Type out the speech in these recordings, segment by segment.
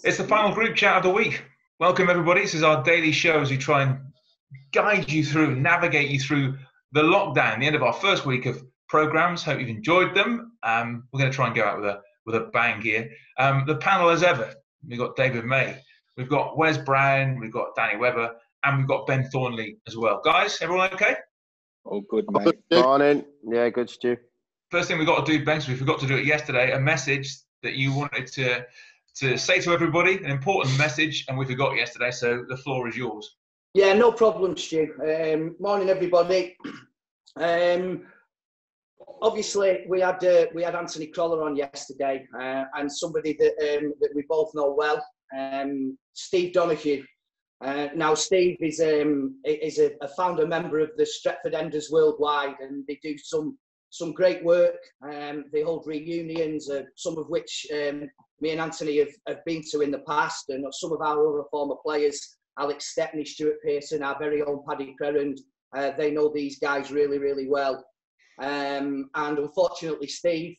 It's the final group chat of the week. Welcome, everybody. This is our daily show as we try and guide you through, navigate you through the lockdown, the end of our first week of programs. Hope you've enjoyed them. We're going to try and go out with a bang here. The panel as ever, we've got David May, we've got Wes Brown, we've got Danny Webber, and we've got Ben Thornley as well. Guys, everyone okay? All good, mate. Morning. Yeah, good, Stu. First thing we've got to do, Ben, because we forgot to do it yesterday, a message that you wanted to say to everybody, an important message, and we forgot yesterday, so the floor is yours. Yeah, no problem, Stu. Morning, everybody. Obviously, we had Anthony Croller on yesterday, and somebody that we both know well, Steve Donoghue. Now, Steve is a founder member of the Stretford Enders Worldwide, and they do some great work. They hold reunions, some of which me and Anthony have been to in the past, and some of our other former players, Alex Stepney, Stuart Pearson, our very own Paddy Crerand, they know these guys really, really well. And unfortunately, Steve,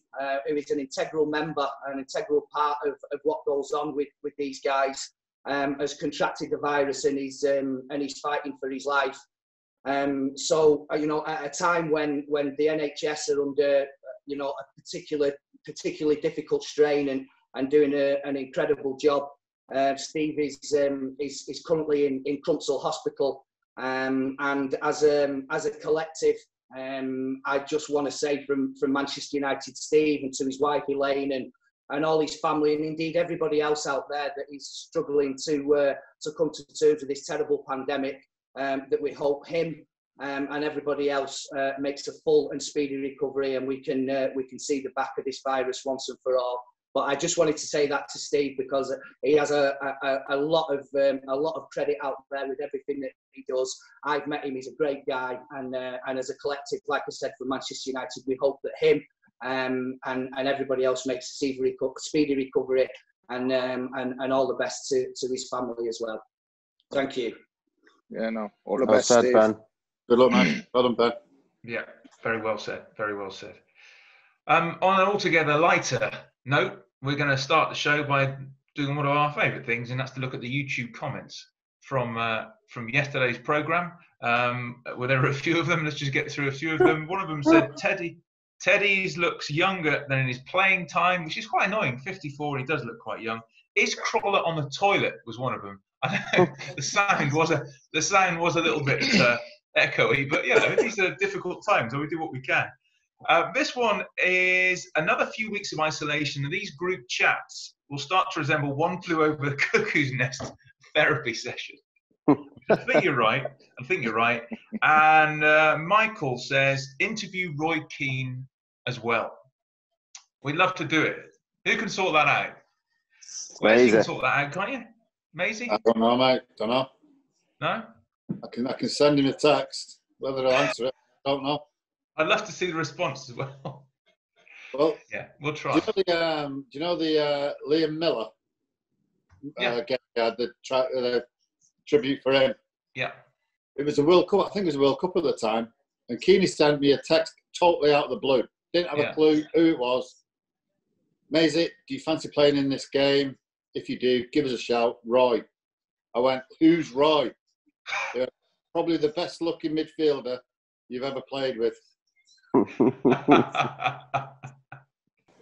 who is an integral member, an integral part of what goes on with these guys, has contracted the virus and he's fighting for his life. So, at a time when the NHS are under, a particularly difficult strain and doing an incredible job, Steve is currently in Crumpsall Hospital. And as a collective, I just want to say from Manchester United, Steve, and to his wife Elaine and all his family, and indeed everybody else out there that is struggling to come to terms with this terrible pandemic, that we hope him and everybody else makes a full and speedy recovery, and we can see the back of this virus once and for all. But I just wanted to say that to Steve because he has a lot of credit out there with everything that he does. I've met him; he's a great guy, and as a collective, like I said, for Manchester United, we hope that him and everybody else makes a speedy recovery, and all the best to his family as well. Thank you. Yeah, no, all the best, Steve. Ben. Good luck, man. Well done, Ben. Yeah, very well said. Very well said. On an altogether lighter note, we're going to start the show by doing one of our favourite things, and that's to look at the YouTube comments from yesterday's programme. Well, there were a few of them. Let's just get through a few of them. One of them said, Teddy's looks younger than in his playing time, which is quite annoying. 54, he does look quite young. Is Croller on the toilet? Was one of them. I know the sound was a little bit echoey, but these are difficult times, so we do what we can. This one is another few weeks of isolation, and these group chats will start to resemble One Flew Over the Cuckoo's Nest therapy session. I think you're right. And Michael says, interview Roy Keane as well. We'd love to do it. Who can sort that out? Well, you can sort that out, can't you? Maisie? I don't know, mate. Don't know. No? I can send him a text. Whether he'll answer it, I don't know. I'd love to see the response as well. Well, yeah, we'll try. Do you know the Liam Miller? Yeah. The tribute for him. Yeah. It was a World Cup. I think it was a World Cup at the time. And Keane sent me a text totally out of the blue. Didn't have a clue who it was. Maisie, do you fancy playing in this game? If you do, give us a shout. Roy. I went, who's Roy? Yeah, probably the best looking midfielder you've ever played with.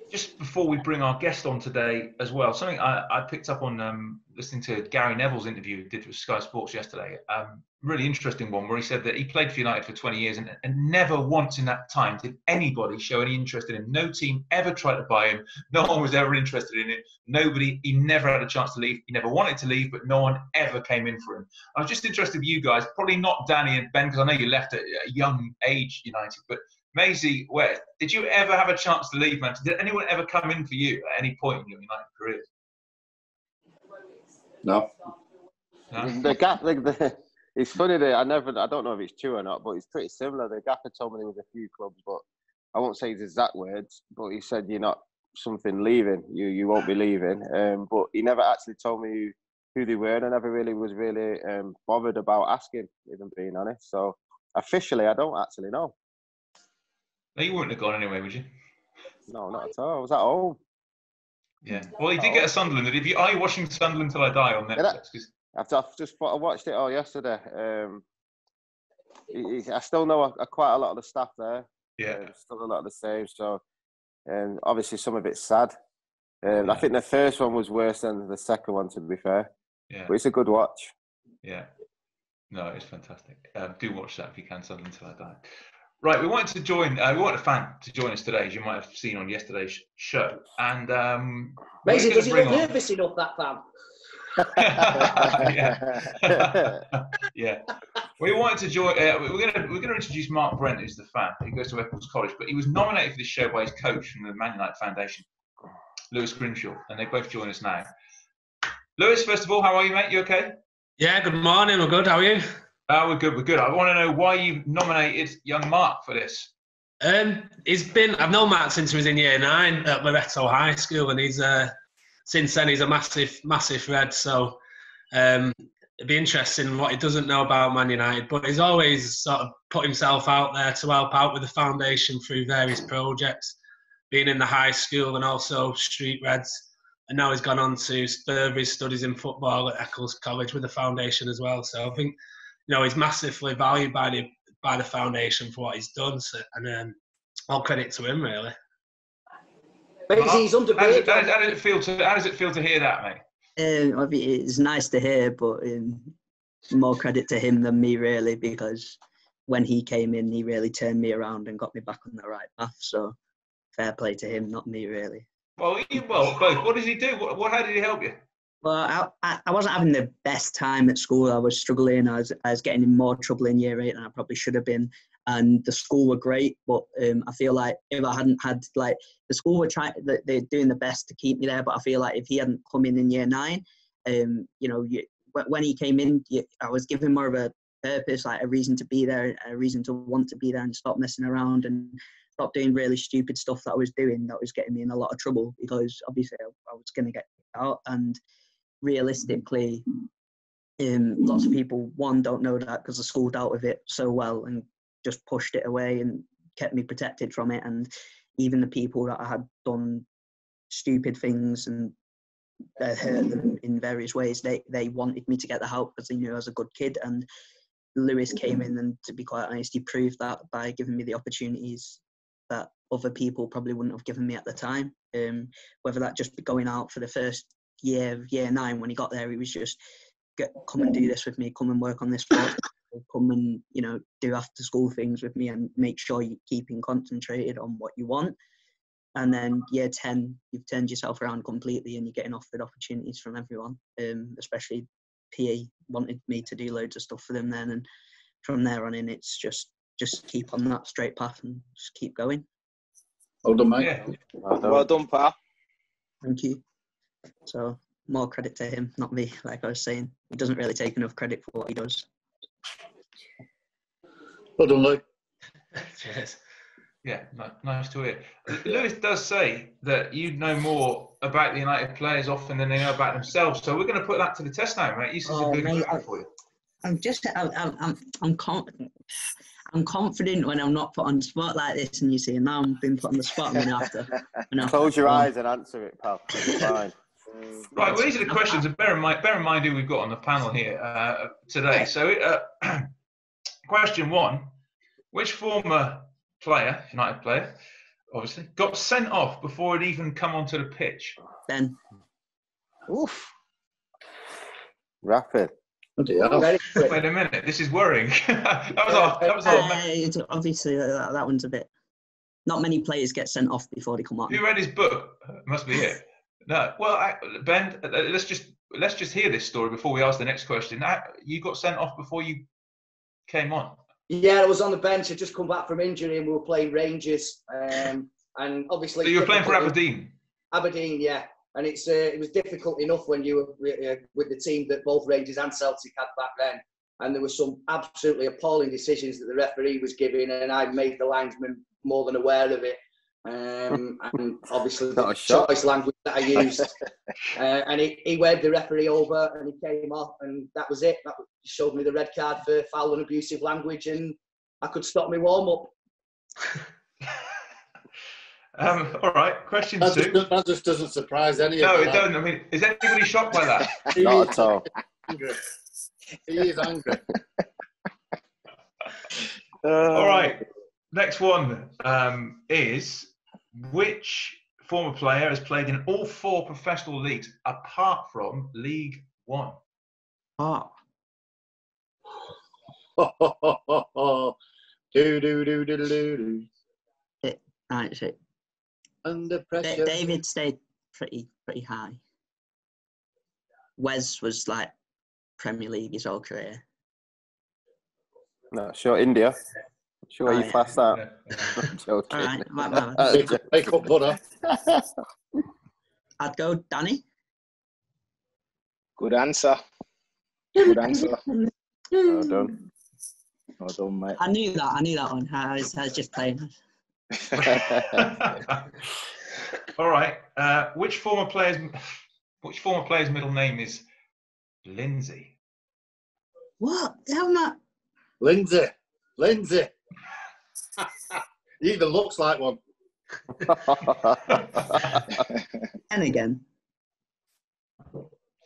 Just before we bring our guest on today as well, something I picked up on listening to Gary Neville's interview he did with Sky Sports yesterday. Really interesting one where he said that he played for United for 20 years and never once in that time did anybody show any interest in him. No team ever tried to buy him. No one was ever interested in it. He never had a chance to leave. He never wanted to leave, but no one ever came in for him. I was just interested in you guys, probably not Danny and Ben, because I know you left at a young age United, but Maisie, did you ever have a chance to leave, man? Did anyone ever come in for you at any point in your United career? No. The gap, it's funny that I don't know if it's true or not, but it's pretty similar. The Gaffer told me there was a few clubs, but I won't say his exact words, but he said you're not something leaving, you won't be leaving. But he never actually told me who they were, and I never really was bothered about asking, if I'm being honest. So officially, I don't actually know. No, you wouldn't have gone anyway, would you? No, not at all. I was at home. Yeah. Well, he did get a Sunderland. Are you watching Sunderland Till I Die on Netflix? I watched it all yesterday. I still know quite a lot of the staff there. Yeah. Still a lot of the same. So, obviously, some of it's sad. I think the first one was worse than the second one, to be fair. Yeah. But it's a good watch. Yeah. No, it's fantastic. Do watch that if you can, Sunderland Till I Die. Right, we want a fan to join us today, as you might have seen on yesterday's show. And Maisie, does he look nervous enough, that fan? Yeah. We wanted to join. We're going to introduce Mark Brent, who's the fan. He goes to Eccles College, but he was nominated for this show by his coach from the Man United Foundation, Lewis Grimshaw, and they both join us now. Lewis, first of all, how are you, mate? You okay? Yeah. Good morning. We're good. How are you? We're good. We're good. I want to know why you nominated young Mark for this. I've known Mark since he was in year 9 at Loretto High School, and he's since then he's a massive Red. So it'd be interesting what he doesn't know about Man United, but he's always sort of put himself out there to help out with the foundation through various projects, being in the high school and also Street Reds. And now he's gone on to further his studies in football at Eccles College with the foundation as well. So I think, he's massively valued by the foundation for what he's done. So, and all credit to him, really. But he's underpaid. How does it feel to hear that, mate? It's nice to hear, but more credit to him than me, really, because when he came in, he really turned me around and got me back on the right path. So fair play to him, not me, really. Well, both. What does he do? How did he help you? Well, I wasn't having the best time at school. I was struggling. I was getting in more trouble in year 8 than I probably should have been. And the school were great, but I feel like if I hadn't had, the school were they're doing the best to keep me there. But I feel like if he hadn't come in year 9, when he came in, I was given more of a purpose, like a reason to be there, a reason to want to be there, and stop messing around and stop doing really stupid stuff that I was doing that was getting me in a lot of trouble, because obviously I was going to get out. And realistically, lots of people, don't know that because the school dealt with it so well and just pushed it away and kept me protected from it. And even the people that I had done stupid things and hurt them in various ways, they wanted me to get the help because they knew I was a good kid. And Lewis came in, and to be quite honest, he proved that by giving me the opportunities that other people probably wouldn't have given me at the time. Whether that just be going out for the first year 9, when he got there, he was just, come and do this with me, come and work on this sport, come and do after school things with me, and make sure you're keeping concentrated on what you want. And then year 10, you've turned yourself around completely, and you're getting offered opportunities from everyone, especially PE wanted me to do loads of stuff for them then. And from there on in, it's just keep on that straight path and just keep going. Well done, mate. Yeah. Well done, pal. Thank you. So more credit to him, not me. Like I was saying, he doesn't really take enough credit for what he does. Well done, Lou. Cheers. Yeah, nice to hear. Lewis does say that you know more about the United players often than they know about themselves. So we're going to put that to the test now, mate. This is a good question for you. I'm confident when I'm not put on the spot like this, and you see, now I'm being put on the spot. I'm going to have to close your eyes and answer it, pal. It's fine. Right, well, these are the questions. And bear in mind who we've got on the panel here today. So, question 1: which former player, United player, obviously, got sent off before it even come onto the pitch? Ben. Oof. Rapid. Bloody hell. Wait a minute, this is worrying. that was our obviously, that one's a bit. Not many players get sent off before they come on. You read his book? Must be it. No, well, Ben, let's just hear this story before we ask the next question. You got sent off before you came on? Yeah, I was on the bench. I'd just come back from injury, and we were playing Rangers. And obviously, so you were playing for Aberdeen? Aberdeen, yeah. And it was difficult enough when you were with the team that both Rangers and Celtic had back then. And there were some absolutely appalling decisions that the referee was giving, and I made the linesman more than aware of it. And obviously the choice language that I used. And he waved the referee over, and he came off, and that was it. That showed me the red card for foul and abusive language, and I could stop my warm-up. All right, question two. That just doesn't surprise any No, of it doesn't. I mean, is anybody shocked by that? Not at all. He is angry. All right, next one is which former player has played in all 4 professional leagues apart from League One? Oh, Do. right, so Under pressure. David stayed pretty high. Wes was like Premier League his whole career. No, sure, India. Sure, you class that. Yeah. I'm joking. All right, my Make up butter. I'd go Danny. Good answer. Good answer. Well done. Well done, mate. I knew that one. I was just playing. All right. Which former player's middle name is Lindsay? What? Hell not. Lindsay. He even looks like one. Ben again.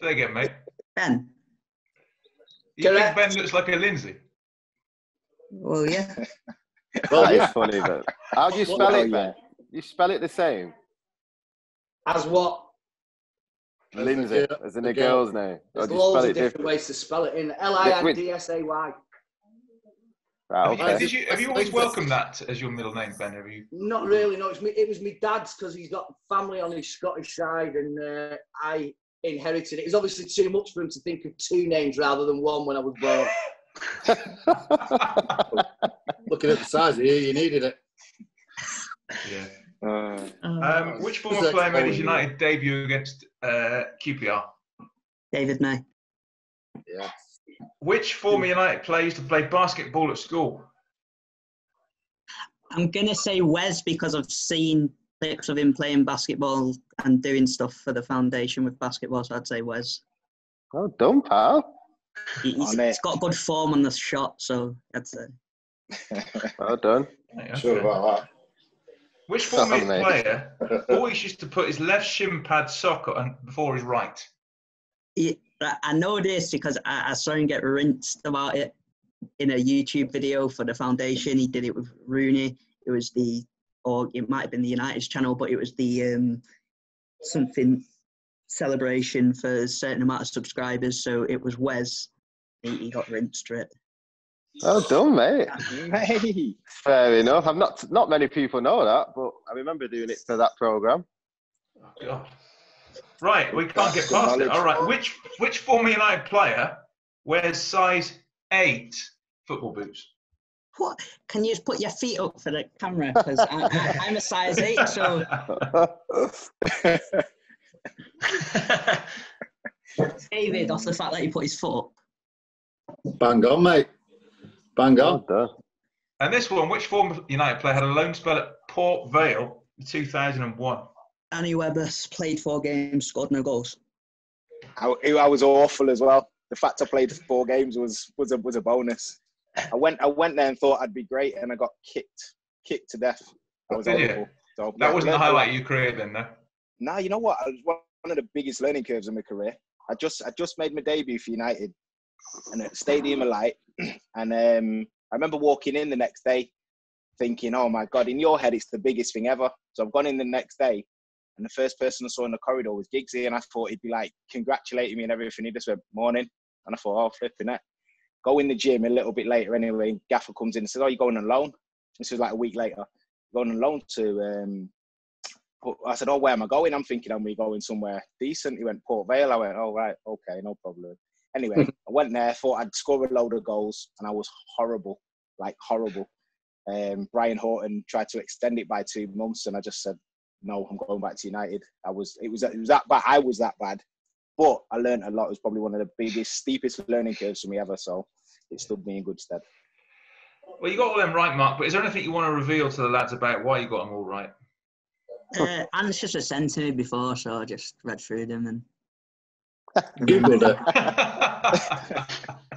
Say again, mate. Ben. You think Ben looks like a Lindsay? Well, yeah. That is funny, but how do you spell it, Ben? You spell it the same? As what? Lindsay, as in a girl's name. There's loads of different ways to spell it in Lindsay. Right, okay. Have you always welcomed that as your middle name, Ben? Have you? Not really. No, it was my dad's because he's got family on his Scottish side, and I inherited it. It's obviously too much for him to think of 2 names rather than 1 when I was born. Looking at the size of you needed it. Yeah. Which former player made his United debut against QPR? David May. Yeah. Which former United player used to play basketball at school? I'm going to say Wes because I've seen clips of him playing basketball and doing stuff for the foundation with basketball, so I'd say Wes. Well done, pal. He's got good form on the shot, so I'd say. Well done. Sure about that. Which former player always used to put his left shin pad sock on before his right? I know this because I saw him get rinsed about it in a YouTube video for the foundation. He did it with Rooney. It was or it might have been the United's channel, but it was the something celebration for a certain amount of subscribers. So it was Wes. He got rinsed for it. Well done, mate. Mate. Fair enough. Not many people know that, but I remember doing it for that programme. Oh, God. Right, we can't get past it. All right, which former United player wears size 8 football boots? What? Can you just put your feet up for the camera? Because I'm a size 8, so... David, off the fact that he put his foot up. Bang on, mate. Bang on. And this one, which former United player had a loan spell at Port Vale in 2001? Danny Webber played 4 games, scored no goals. I was awful as well. The fact I played 4 games was a bonus. I went there and thought I'd be great, and I got kicked to death. I was horrible. So, that wasn't the highlight of your career then, no? Nah, you know what? It was one of the biggest learning curves in my career. I just made my debut for United, and at Stadium of Light, and I remember walking in the next day, thinking, "Oh my God!" In your head, it's the biggest thing ever. So I've gone in the next day. And the first person I saw in the corridor was Giggsy, and I thought he'd be like congratulating me and everything. He just went, "Morning," and I thought, "Oh, flipping it." Go in the gym a little bit later anyway. And Gaffer comes in and says, "Oh, you're going on loan?" This was like a week later. Going on loan to. I said, "Oh, where am I going?" I'm thinking I'm going somewhere decent. He went Port Vale. I went, "Oh, right, okay, no problem." Anyway, I went there, thought I'd score a load of goals, and I was horrible, like horrible. Brian Horton tried to extend it by 2 months, and I just said, "No, I'm going back to United." It was that bad. I was that bad, but I learned a lot. It was probably one of the biggest, steepest learning curves for me ever. So it stood me in good stead. Well, you got all them right, Mark. But is there anything you want to reveal to the lads about why you got them all right? Anne's just sent to me before, so I just read through them and Googled it.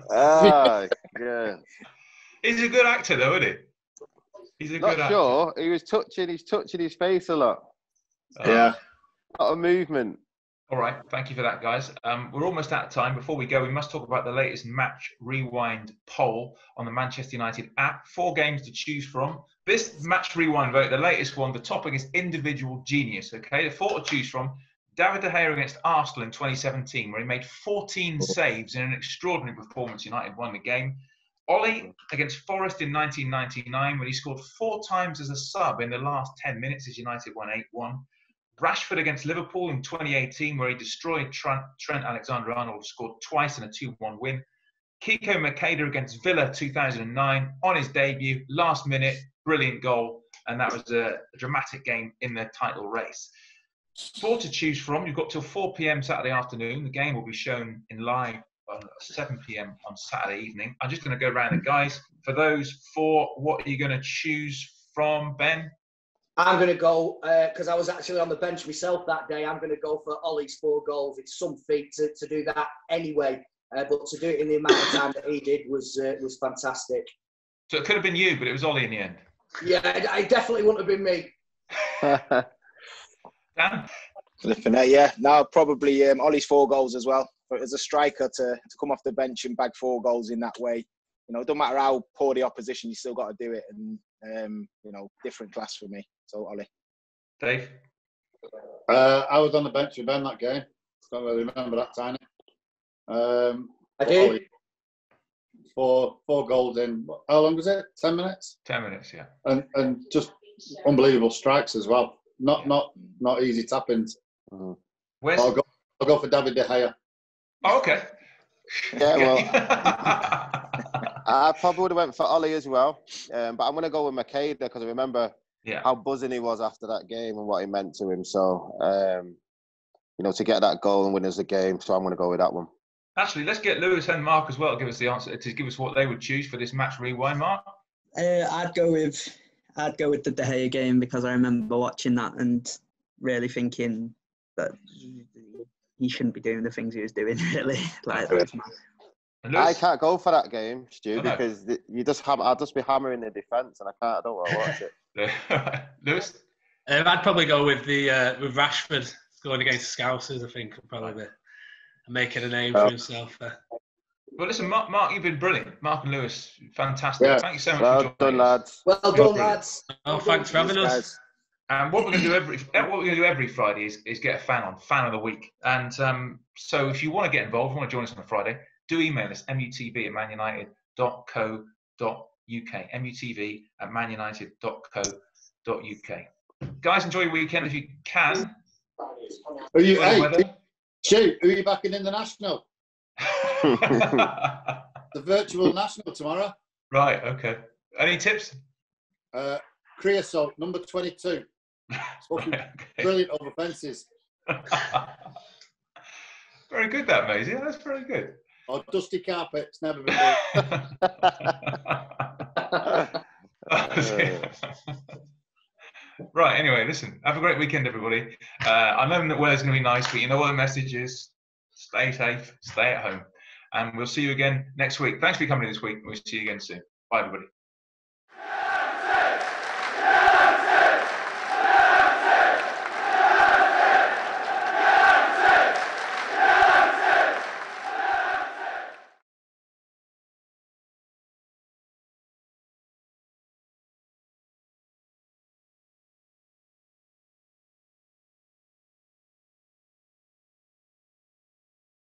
Oh, good. He's a good actor, though, isn't he? He's a Not good sure. He's touching his face a lot. Yeah. A lot of movement. All right, thank you for that, guys. We're almost out of time. Before we go, we must talk about the latest Match Rewind poll on the Manchester United app. 4 games to choose from. This Match Rewind vote, the latest one, the topic is individual genius, okay? The 4 to choose from. David De Gea against Arsenal in 2017, where he made 14 saves in an extraordinary performance. United won the game. Ollie against Forest in 1999, when he scored 4 times as a sub in the last 10 minutes as United won 8-1. Rashford against Liverpool in 2018, where he destroyed Trent Alexander-Arnold, scored twice in a 2-1 win. Kiko Makeda against Villa 2009, on his debut, last minute, brilliant goal, and that was a dramatic game in the title race. 4 to choose from. You've got till 4 p.m. Saturday afternoon. The game will be shown in live on 7 p.m. on Saturday evening. I'm just going to go around it, guys. For those 4, what are you going to choose from, Ben? I'm going to go, because I was actually on the bench myself that day, I'm going to go for Ollie's 4 goals. It's some feat to do that anyway, but to do it in the amount of time that he did was fantastic. So it could have been you, but it was Ollie in the end. Yeah, it definitely wouldn't have been me. Dan? Flipping it, yeah. No, probably Ollie's 4 goals as well. But as a striker to come off the bench and bag 4 goals in that way, you know, it don't matter how poor the opposition, you still got to do it. And, you know, different class for me. So, Ollie. Dave? I was on the bench with Ben that game. Don't really remember that time. I did. Ollie, 4 goals in, how long was it? 10 minutes? 10 minutes, yeah. And just unbelievable strikes as well. Not easy tap-ins. Where's... I'll go for David De Gea. Oh, okay. Yeah, well, I probably would have went for Ollie as well, but I'm going to go with Makeda because I remember how buzzing he was after that game and what he meant to him. So, you know, to get that goal and win us the game, so I'm going to go with that one. Actually, let's get Lewis and Mark as well to give us the answer, to give us what they would choose for this Match Rewind. Mark? I'd go with the De Gea game because I remember watching that and really thinking that he shouldn't be doing the things he was doing. Really, I can't go for that game, Stu, because I'll just be hammering the defence, and I don't want to watch it. Lewis? I'd probably go with with Rashford going against the Scousers. I think probably making a name for himself there. Well, listen, Mark, you've been brilliant. Mark and Lewis, fantastic. Yeah. Thank you so much well for done, joining lads. Well done, lads. Oh, thanks for having us. And what we're going to do every Friday is get a fan of the week. And so if you want to get involved, want to join us on a Friday, do email us, mutv@manunited.co.uk, mutv@manunited.co.uk. Guys, enjoy your weekend if you can. Who are you backing in the national? The virtual national tomorrow. Right, okay. Any tips? Creosote, number 22. Right, okay. Brilliant over fences. Very good, that, Maisie. That's very good. Or dusty carpets, never been Right, anyway, listen. Have a great weekend, everybody. I know that weather's going to be nice, but you know what the message is? Stay safe, stay at home. And we'll see you again next week. Thanks for coming this week. We'll see you again soon. Bye, everybody.